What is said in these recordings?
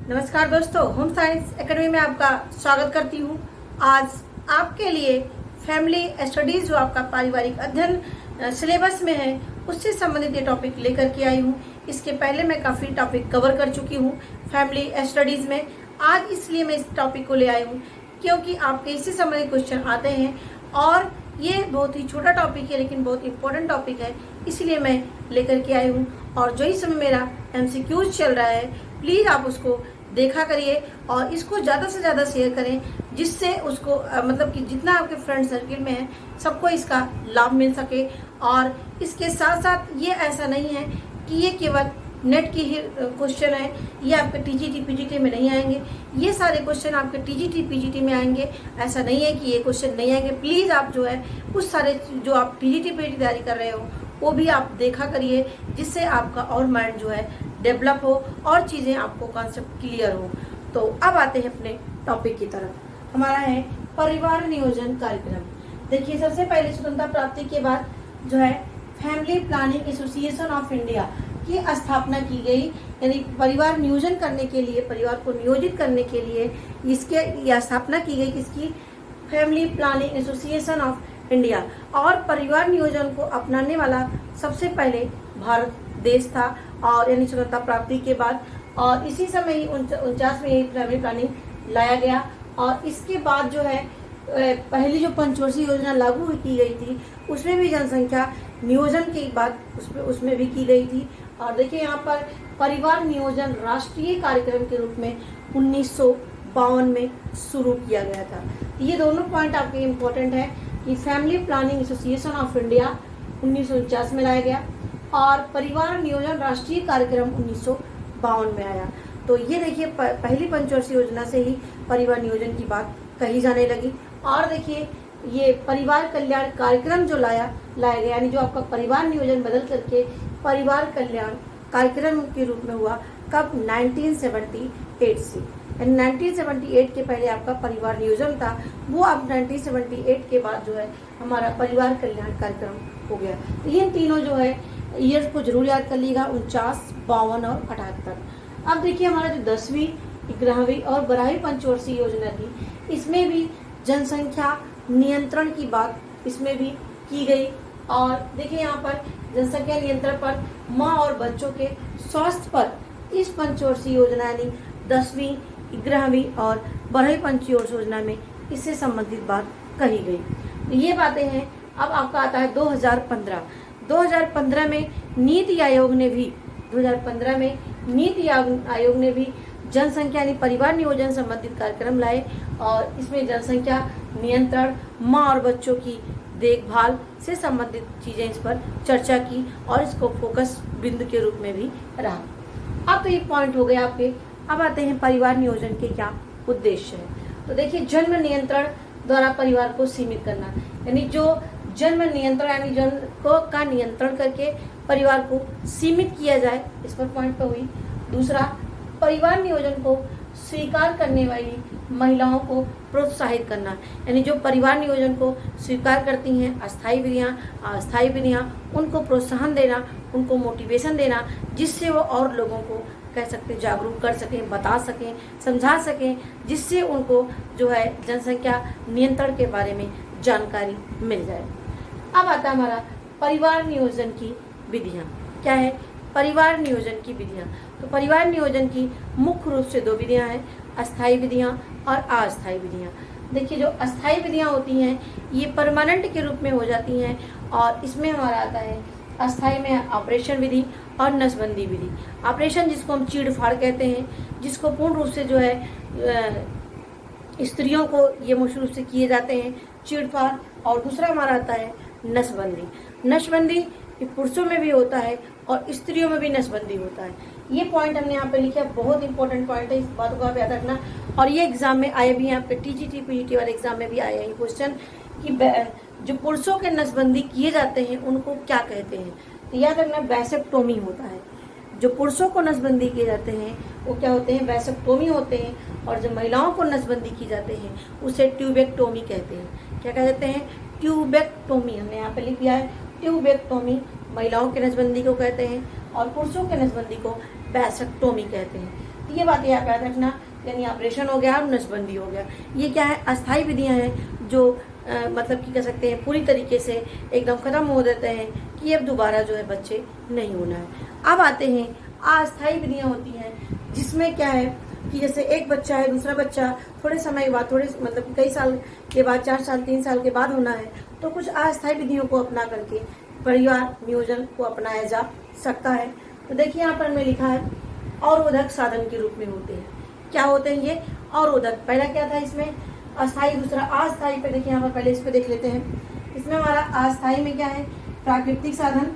नमस्कार दोस्तों, home science academy में आपका स्वागत करती हूँ। आज आपके लिए फैमिली स्टडीज जो आपका पारिवारिक अध्ययन सिलेबस में है उससे संबंधित ये टॉपिक लेकर के आई हूँ। इसके पहले मैं काफ़ी टॉपिक कवर कर चुकी हूँ फैमिली स्टडीज में। आज इसलिए मैं इस टॉपिक को ले आई हूँ क्योंकि आपके इससे संबंधित क्वेश्चन आते हैं और ये बहुत ही छोटा टॉपिक है लेकिन बहुत इंपॉर्टेंट टॉपिक है, इसलिए मैं लेकर के आई हूँ। और जो इस समय मेरा MCQs चल रहा है, प्लीज़ आप उसको देखा करिए और इसको ज़्यादा से ज़्यादा शेयर करें, जिससे उसको मतलब कि जितना आपके फ्रेंड सर्किल में है सबको इसका लाभ मिल सके। और इसके साथ साथ ये ऐसा नहीं है कि ये केवल नेट की ही क्वेश्चन है, ये आपके TGT PGT में नहीं आएंगे। ये सारे क्वेश्चन आपके TGT PGT में आएंगे, ऐसा नहीं है कि ये क्वेश्चन नहीं आएंगे। प्लीज़ आप जो है उस सारे जो आप TGT PGT तैयारी कर रहे हो वो भी आप देखा करिए, जिससे आपका और माइंड जो है डेवलप हो और चीज़ें आपको कॉन्सेप्ट क्लियर हो। तो अब आते हैं अपने टॉपिक की तरफ। हमारा है परिवार नियोजन कार्यक्रम। देखिए, सबसे पहले स्वतंत्रता प्राप्ति के बाद जो है family planning association of India की स्थापना की गई, यानी परिवार नियोजन करने के लिए, परिवार को नियोजित करने के लिए इसके स्थापना की गई। किसकी? Family planning association of India. और परिवार नियोजन को अपनाने वाला सबसे पहले भारत देश था, और यानी स्वतंत्रता प्राप्ति के बाद। और इसी समय ही 49 में फैमिली प्लानिंग लाया गया। और इसके बाद जो है पहली जो पंचवर्षीय योजना लागू की गई थी उसमें भी जनसंख्या नियोजन की बात उसमें भी की गई थी। और देखिए यहाँ पर परिवार नियोजन राष्ट्रीय कार्यक्रम के रूप में 1952 में शुरू किया गया था। ये दोनों पॉइंट आपके इम्पोर्टेंट है कि family planning association of India 1949 में लाया गया और परिवार नियोजन राष्ट्रीय कार्यक्रम 1952 में आया। तो ये देखिए पहली पंचवर्षीय योजना से ही परिवार नियोजन की बात कही जाने लगी। और देखिए ये परिवार कल्याण कार्यक्रम जो लाया गया, यानी जो आपका परिवार नियोजन बदल करके परिवार कल्याण कार्यक्रम के रूप में हुआ, कब? 1978 से। 1978 के पहले आपका परिवार नियोजन था, वो अब 1978 के बाद जो है हमारा परिवार कल्याण कार्यक्रम हो गया। तो ये तीनों जो है ईयर्स को जरूर याद कर लीजिएगा, 49, 52 और 78। अब देखिए हमारा जो 10वीं, 11वीं और 12वीं पंचवर्षीय योजना थी, इसमें भी जनसंख्या नियंत्रण की बात इसमें भी की गई। और देखिए यहाँ पर जनसंख्या नियंत्रण पर माँ और बच्चों के स्वास्थ्य पर इस पंचवर्षीय योजना यानी 10वीं, 11वीं और 12वीं पंचवर्षीय योजना में इससे संबंधित बात कही गई। तो ये बातें हैं। अब आपका आता है 2015 में नीति आयोग ने भी 2015 में नीति आयोग ने भी जनसंख्या यानी परिवार नियोजन संबंधित कार्यक्रम लाए और इसमें जनसंख्या नियंत्रण, माँ और बच्चों की देखभाल से संबंधित चीज़ें इस पर चर्चा की और इसको फोकस बिंदु के रूप में भी रहा। अब तो ये पॉइंट हो गए आपके। अब आते हैं परिवार नियोजन के क्या उद्देश्य है। तो देखिए, जन्म नियंत्रण द्वारा परिवार को सीमित करना, यानी जो जन्म नियंत्रण यानी जन्म को का नियंत्रण करके परिवार को सीमित किया जाए, इस पर पॉइंट पे हुई। दूसरा, परिवार नियोजन को स्वीकार करने वाली महिलाओं को प्रोत्साहित करना, यानी जो परिवार नियोजन को स्वीकार करती हैं, अस्थायी विधियाँ, अस्थायी विधियाँ, उनको प्रोत्साहन देना, उनको मोटिवेशन देना, जिससे वो और लोगों को कह सकते जागरूक कर सकें, बता सकें, समझा सकें, जिससे उनको जो है जनसंख्या नियंत्रण के बारे में जानकारी मिल जाए। अब आता है हमारा परिवार नियोजन की विधियाँ। क्या है? परिवार नियोजन की विधियाँ। तो परिवार नियोजन की मुख्य रूप से 2 विधियाँ हैं, अस्थायी विधियाँ और अस्थायी विधियाँ। देखिए, जो अस्थायी विधियाँ होती हैं ये परमानेंट के रूप में हो जाती हैं और इसमें हमारा आता है अस्थायी में ऑपरेशन विधि और नसबंदी विधि। ऑपरेशन जिसको हम चीड़-फाड़ कहते हैं, जिसको पूर्ण रूप से जो है स्त्रियों को ये मुख्य रूप से किए जाते हैं चीड़-फाड़। और दूसरा हमारा आता है नसबंदी। नसबंदी पुरुषों में भी होता है और स्त्रियों में भी नसबंदी होता है। ये पॉइंट हमने यहाँ पे लिखा, बहुत इंपॉर्टेंट पॉइंट है, इस बात को आप याद रखना। और ये एग्जाम में आए भी हैं, आपके TGT PGT वाले एग्जाम में भी आए हैं क्वेश्चन कि जो पुरुषों के नसबंदी किए जाते हैं उनको क्या कहते हैं। तो याद रखना, वैसेक्टोमी होता है। जो पुरुषों को नसबंदी किए जाते हैं वो क्या होते हैं? वैसेक्टोमी होते हैं। और जो महिलाओं को नसबंदी की जाते हैं उसे ट्यूबेक्टोमी कहते हैं। क्या कहते हैं? ट्यूबेक्टोमी। हमने यहाँ पे लिख दिया है ट्यूबेक्टोमी महिलाओं के नसबंदी को कहते हैं और पुरुषों के नसबंदी को वैसेक्टोमी कहते हैं। तो ये बातें आप याद रखना, यानी ऑपरेशन हो गया और नसबंदी हो गया, ये क्या है, अस्थायी विधियां हैं जो मतलब कि कह सकते हैं पूरी तरीके से एकदम ख़त्म हो देते हैं कि अब दोबारा जो है बच्चे नहीं होना है। अब आते हैं अस्थायी विधियां होती हैं, जिसमें क्या है कि जैसे एक बच्चा है, दूसरा बच्चा थोड़े समय के बाद, थोड़े मतलब कई साल के बाद, 4 साल 3 साल के बाद होना है, तो कुछ अस्थायी विधियों को अपना करके परिवार नियोजन को अपनाया जा सकता है। तो देखिए यहाँ पर मैं लिखा है अवरोधक साधन के रूप में होते हैं। क्या होते हैं ये अवरोधक? पहला क्या था इसमें अस्थायी, दूसरा अस्थायी पे देखिए यहाँ पर पहले इस पे देख लेते हैं। इसमें हमारा अस्थायी में क्या है, प्राकृतिक साधन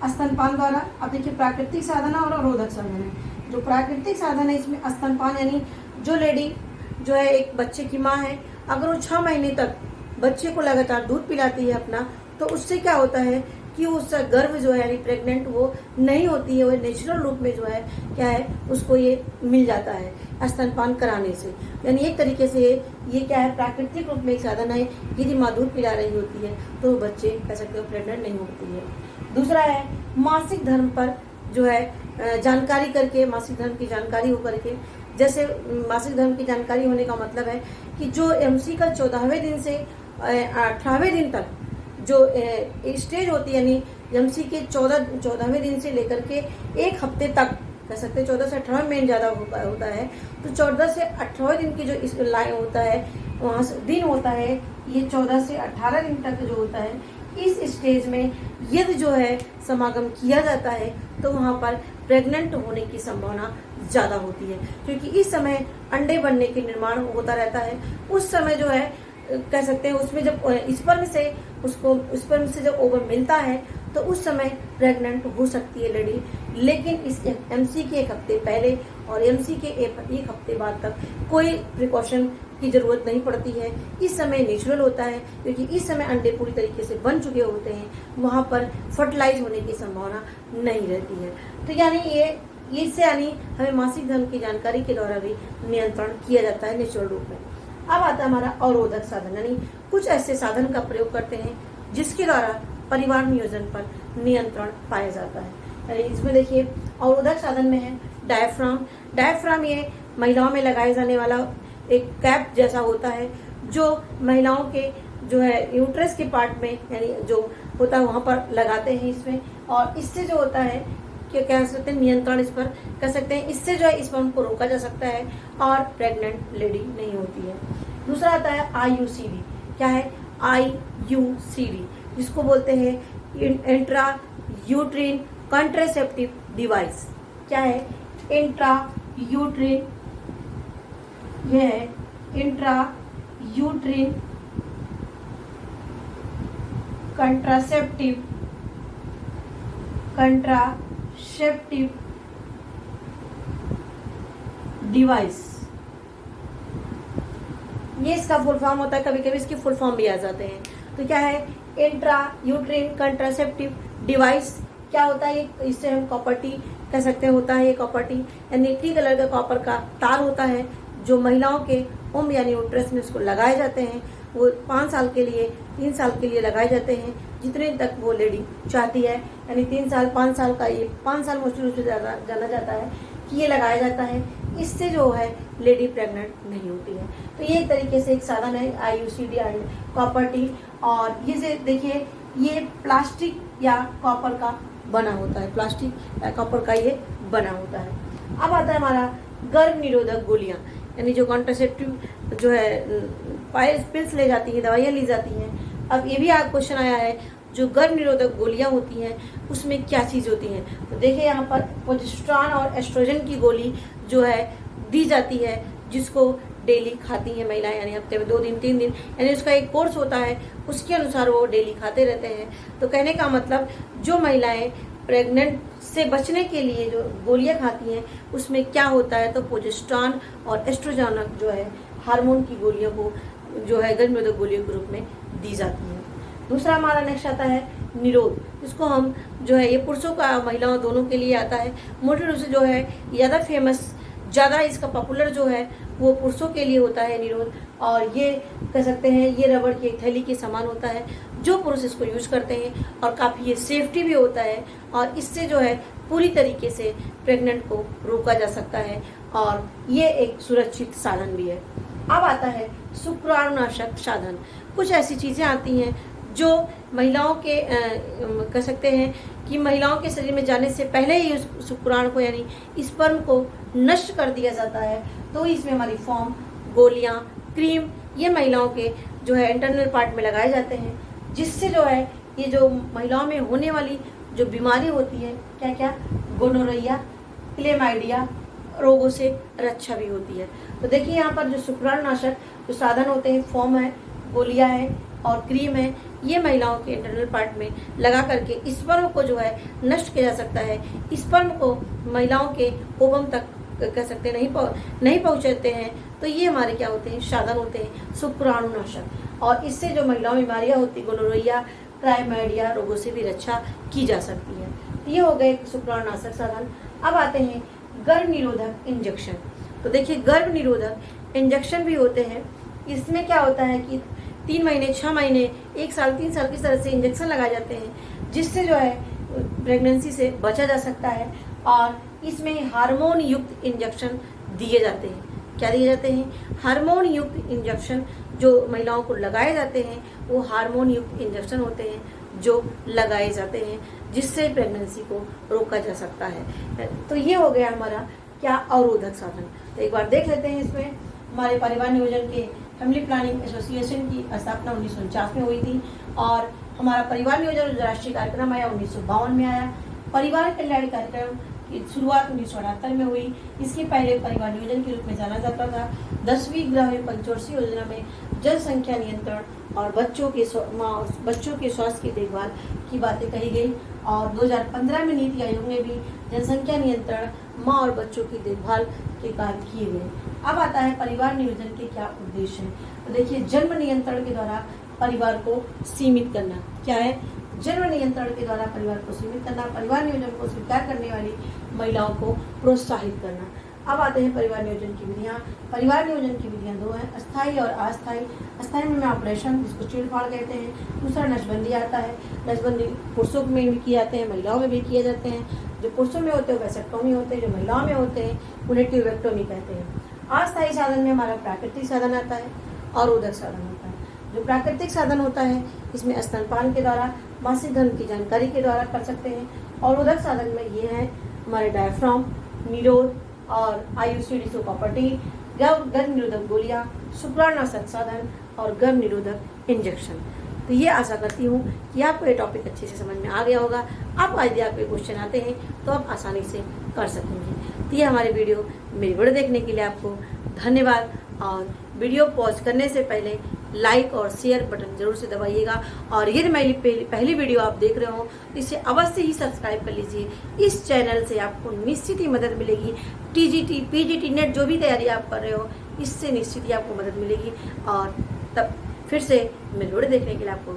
स्तनपान द्वारा। अब देखिए प्राकृतिक साधन और अवरोधक साधन है। जो प्राकृतिक साधन है इसमें स्तनपान, यानी जो लेडी जो है एक बच्चे की माँ है, अगर वो 6 महीने तक बच्चे को लगातार दूध पिलाती है अपना, तो उससे क्या होता है कि उसका गर्भ जो है यानी प्रेग्नेंट वो नहीं होती है, वो नेचुरल रूप में जो है क्या है उसको ये मिल जाता है स्तनपान कराने से। यानी एक तरीके से ये क्या है, प्राकृतिक रूप में एक साधन है। यदि माँ दूध पिला रही होती है तो बच्चे कह सकते हो प्रेग्नेंट नहीं होती है। दूसरा है मासिक धर्म पर जो है जानकारी करके, मासिक धर्म की जानकारी हो करके। जैसे मासिक धर्म की जानकारी होने का मतलब है कि जो एमसी का 14वें दिन से 18वें दिन तक जो स्टेज होती है, यानी एमसी के 14वें दिन से लेकर के 1 हफ्ते तक कह सकते हैं, 14 से 18 में ज़्यादा होता है, तो 14 से 18वें दिन की जो इस लाइन होता है, वहाँ से दिन होता है, ये 14 से 18 दिन तक जो होता है, इस स्टेज में यदि जो है समागम किया जाता है तो वहाँ पर प्रेग्नेंट होने की संभावना ज़्यादा होती है, क्योंकि इस समय अंडे बनने के निर्माण होता रहता है। उस समय जो है कह सकते हैं उसमें जब स्पर्म से जब ओवम मिलता है तो उस समय प्रेग्नेंट हो सकती है लेडी। लेकिन इस एमसी के 1 हफ्ते पहले और एमसी के 1 हफ्ते बाद तक कोई प्रिकॉशन की जरूरत नहीं पड़ती है। इस समय नेचुरल होता है, क्योंकि इस समय अंडे पूरी तरीके से बन चुके होते हैं, वहाँ पर फर्टिलाइज होने की संभावना नहीं रहती है। तो यानी इससे यानी हमें मासिक धर्म की जानकारी के द्वारा भी नियंत्रण किया जाता है नेचुरल रूप में। अब आता है हमारा अवरोधक साधन, यानी कुछ ऐसे साधन का प्रयोग करते हैं जिसके द्वारा परिवार नियोजन पर नियंत्रण पाया जाता है। यानी इसमें देखिए अवरोधक साधन में है डायफ्राम। डायफ्राम ये महिलाओं में लगाए जाने वाला एक कैप जैसा होता है, जो महिलाओं के जो है यूट्रस के पार्ट में यानी जो होता है वहाँ पर लगाते हैं इसमें, और इससे जो होता है क्या कह सकते हैं नियंत्रण इस पर कर सकते हैं। इससे जो है स्पर्म को रोका जा सकता है और प्रेग्नेंट लेडी नहीं होती है। दूसरा आता है IUCD। क्या है IUCD? जिसको बोलते हैं इंट्रा यूट्रिन कॉन्ट्रासेप्टिव डिवाइस। क्या है इंट्रा यूट्रिन? यह है इंट्रा यूट्रिन कंट्रासेप्टिव डिवाइस। ये इसका फुल फॉर्म होता है, कभी कभी इसकी फुल फॉर्म भी आ जाते हैं। तो क्या है इंट्रा यूट्रिन कंट्रासेप्टिव डिवाइस? क्या होता है, इससे हम कॉपर टी कह सकते हैं होता है। ये कॉपर टी यानी टी कलर का कॉपर का तार होता है, जो महिलाओं के उम्र यानी यूट्रस में उसको लगाए जाते हैं। वो 5 साल के लिए 3 साल के लिए लगाए जाते हैं, जितने तक वो लेडी चाहती है। यानी 3 साल 5 साल का, ये 5 साल मुश्किल रूप से जाना जाता है कि ये लगाया जाता है। इससे जो है लेडी प्रेग्नेंट नहीं होती है। तो ये एक तरीके से एक साधन है IUCD एंड कॉपर टी। और ये देखिए ये प्लास्टिक या कॉपर का बना होता है, प्लास्टिक या कॉपर का ये बना होता है। अब आता है हमारा गर्भ निरोधक गोलियां, यानी जो कॉन्ट्रासेप्टिव जो है पिल्स ले जाती हैं, दवाइयाँ ली जाती हैं। अब ये भी आप क्वेश्चन आया है, जो गर्भ निरोधक गोलियां होती हैं उसमें क्या चीज़ होती है। तो देखिए यहाँ पर प्रोजेस्टेरॉन और एस्ट्रोजन की गोली जो है दी जाती है, जिसको डेली खाती हैं महिलाएं, यानी हफ्ते में 2 दिन 3 दिन, यानी उसका एक कोर्स होता है, उसके अनुसार वो डेली खाते रहते हैं। तो कहने का मतलब जो महिलाएं प्रेग्नेंट से बचने के लिए जो गोलियां खाती हैं उसमें क्या होता है, तो प्रोजेस्टेरॉन और एस्ट्रोजन जो है हार्मोन की गोलियों को जो है गर्भ निरोधक गोलियों के रूप में दी जाती है। दूसरा हमारा नेक्स्ट आता है निरोध, जिसको हम जो है ये पुरुषों का महिलाओं दोनों के लिए आता है। मोटे रूप से जो है ज़्यादा फेमस, ज़्यादा इसका पॉपुलर जो है वो पुरुषों के लिए होता है निरोध। और ये कह सकते हैं ये रबड़ की एक थैली के समान होता है, जो पुरुष इसको यूज करते हैं, और काफ़ी ये सेफ्टी भी होता है। और इससे जो है पूरी तरीके से प्रेग्नेंट को रोका जा सकता है और ये एक सुरक्षित साधन भी है। अब आता है शुक्राणुनाशक साधन। कुछ ऐसी चीज़ें आती हैं जो महिलाओं के कह सकते हैं कि महिलाओं के शरीर में जाने से पहले ही उस शुक्राणु को यानी स्पर्म को नष्ट कर दिया जाता है। तो इसमें हमारी फॉर्म, गोलियां, क्रीम ये महिलाओं के जो है इंटरनल पार्ट में लगाए जाते हैं, जिससे जो है ये जो महिलाओं में होने वाली जो बीमारी होती है, क्या क्या, गोनोरिया, क्लेमाइडिया रोगों से रक्षा भी होती है। तो देखिए यहाँ पर जो शुक्राणुनाशक जो साधन होते हैं, फॉर्म है, गोलियां है और क्रीम है, ये महिलाओं के इंटरनल पार्ट में लगा करके स्पर्म को जो है नष्ट किया जा सकता है। स्पर्म को महिलाओं के ओवम तक कह सकते नहीं पहुंचाते हैं। तो ये हमारे क्या होते हैं, साधन होते हैं शुक्राणुनाशक, और इससे जो महिलाओं में बीमारियां होती, गोनोरिया, क्लाइमाइडिया रोगों से भी रक्षा की जा सकती है। तो ये हो गए शुक्राणुनाशक साधन। अब आते हैं गर्भ निरोधक इंजेक्शन। तो देखिए गर्भ निरोधक इंजेक्शन भी होते हैं। इसमें क्या होता है कि 3 महीने, 6 महीने, 1 साल, 3 साल की तरह से इंजेक्शन लगाए जाते हैं, जिससे जो है प्रेगनेंसी से बचा जा सकता है। और इसमें हार्मोन युक्त इंजेक्शन दिए जाते हैं। क्या दिए जाते हैं? हार्मोन युक्त इंजेक्शन जो महिलाओं को लगाए जाते हैं, वो हार्मोन युक्त इंजेक्शन होते हैं जो लगाए जाते हैं, जिससे प्रेगनेंसी को रोका जा सकता है। तो ये हो गया हमारा क्या, अवरोधक साधन। तो एक बार देख लेते हैं। इसमें हमारे परिवार नियोजन के फैमिली प्लानिंग एसोसिएशन की स्थापना 1949 में हुई थी, और हमारा परिवार नियोजन जो राष्ट्रीय कार्यक्रम आया 1952 में आया। परिवार कल्याण कार्यक्रम की शुरुआत 1978 में हुई। इसके पहले परिवार नियोजन के रूप में जाना जाता था। 10वीं ग्रामीण पंचवर्षीय योजना में जनसंख्या नियंत्रण और बच्चों के स्वास्थ्य की देखभाल की बातें कही गई, और 2015 में नीति आयोग ने भी जनसंख्या नियंत्रण, माँ और बच्चों की देखभाल के कार्य किए गए। अब आता है परिवार नियोजन के क्या उद्देश्य हैं। तो देखिए जन्म नियंत्रण के द्वारा परिवार को सीमित करना। क्या है? जन्म नियंत्रण के द्वारा परिवार को सीमित करना, परिवार नियोजन को स्वीकार करने वाली महिलाओं को प्रोत्साहित करना। अब आते हैं परिवार नियोजन की विधियाँ। परिवार नियोजन की विधियाँ 2 हैं, अस्थायी और अस्थायी। अस्थायी में ऑपरेशन, जिसको चीरफाड़ कहते हैं। दूसरा नसबंदी आता है। नसबंदी पुरुषों में भी किए जाते हैं, महिलाओं में भी किए जाते हैं। जो पुरुषों में होते हैं वैसेक्टोमी होते हैं, जो महिलाओं में होते हैं उन्हें ट्यूबेक्टोमी कहते हैं। अस्थायी साधन में हमारा प्राकृतिक साधन आता है और उदक साधन होता है। जो प्राकृतिक साधन होता है इसमें स्तनपान के द्वारा, मासिक धर्म की जानकारी के द्वारा कर सकते हैं। और उदक साधन में ये है हमारे डायफ्राम, निरोध और IUCD प्रॉपर्टी, गर्भ निरोधक गोलियां, शुक्राणुनाशक साधन और गर्भ निरोधक इंजेक्शन। तो ये आशा करती हूँ कि आपको ये टॉपिक अच्छे से समझ में आ गया होगा। अब यदि आपके क्वेश्चन आते हैं तो आप आसानी से कर सकेंगे। तो ये हमारे मेरी वीडियो देखने के लिए आपको धन्यवाद। और वीडियो पॉज करने से पहले लाइक और शेयर बटन जरूर से दबाइएगा, और यदि मेरी पहली वीडियो आप देख रहे हो तो इसे अवश्य ही सब्सक्राइब कर लीजिए। इस चैनल से आपको निश्चित ही मदद मिलेगी। TGT, PGT, नेट जो भी तैयारी आप कर रहे हो, इससे निश्चित ही आपको मदद मिलेगी। और तब फिर से मेरी वीडियो देखने के लिए आपको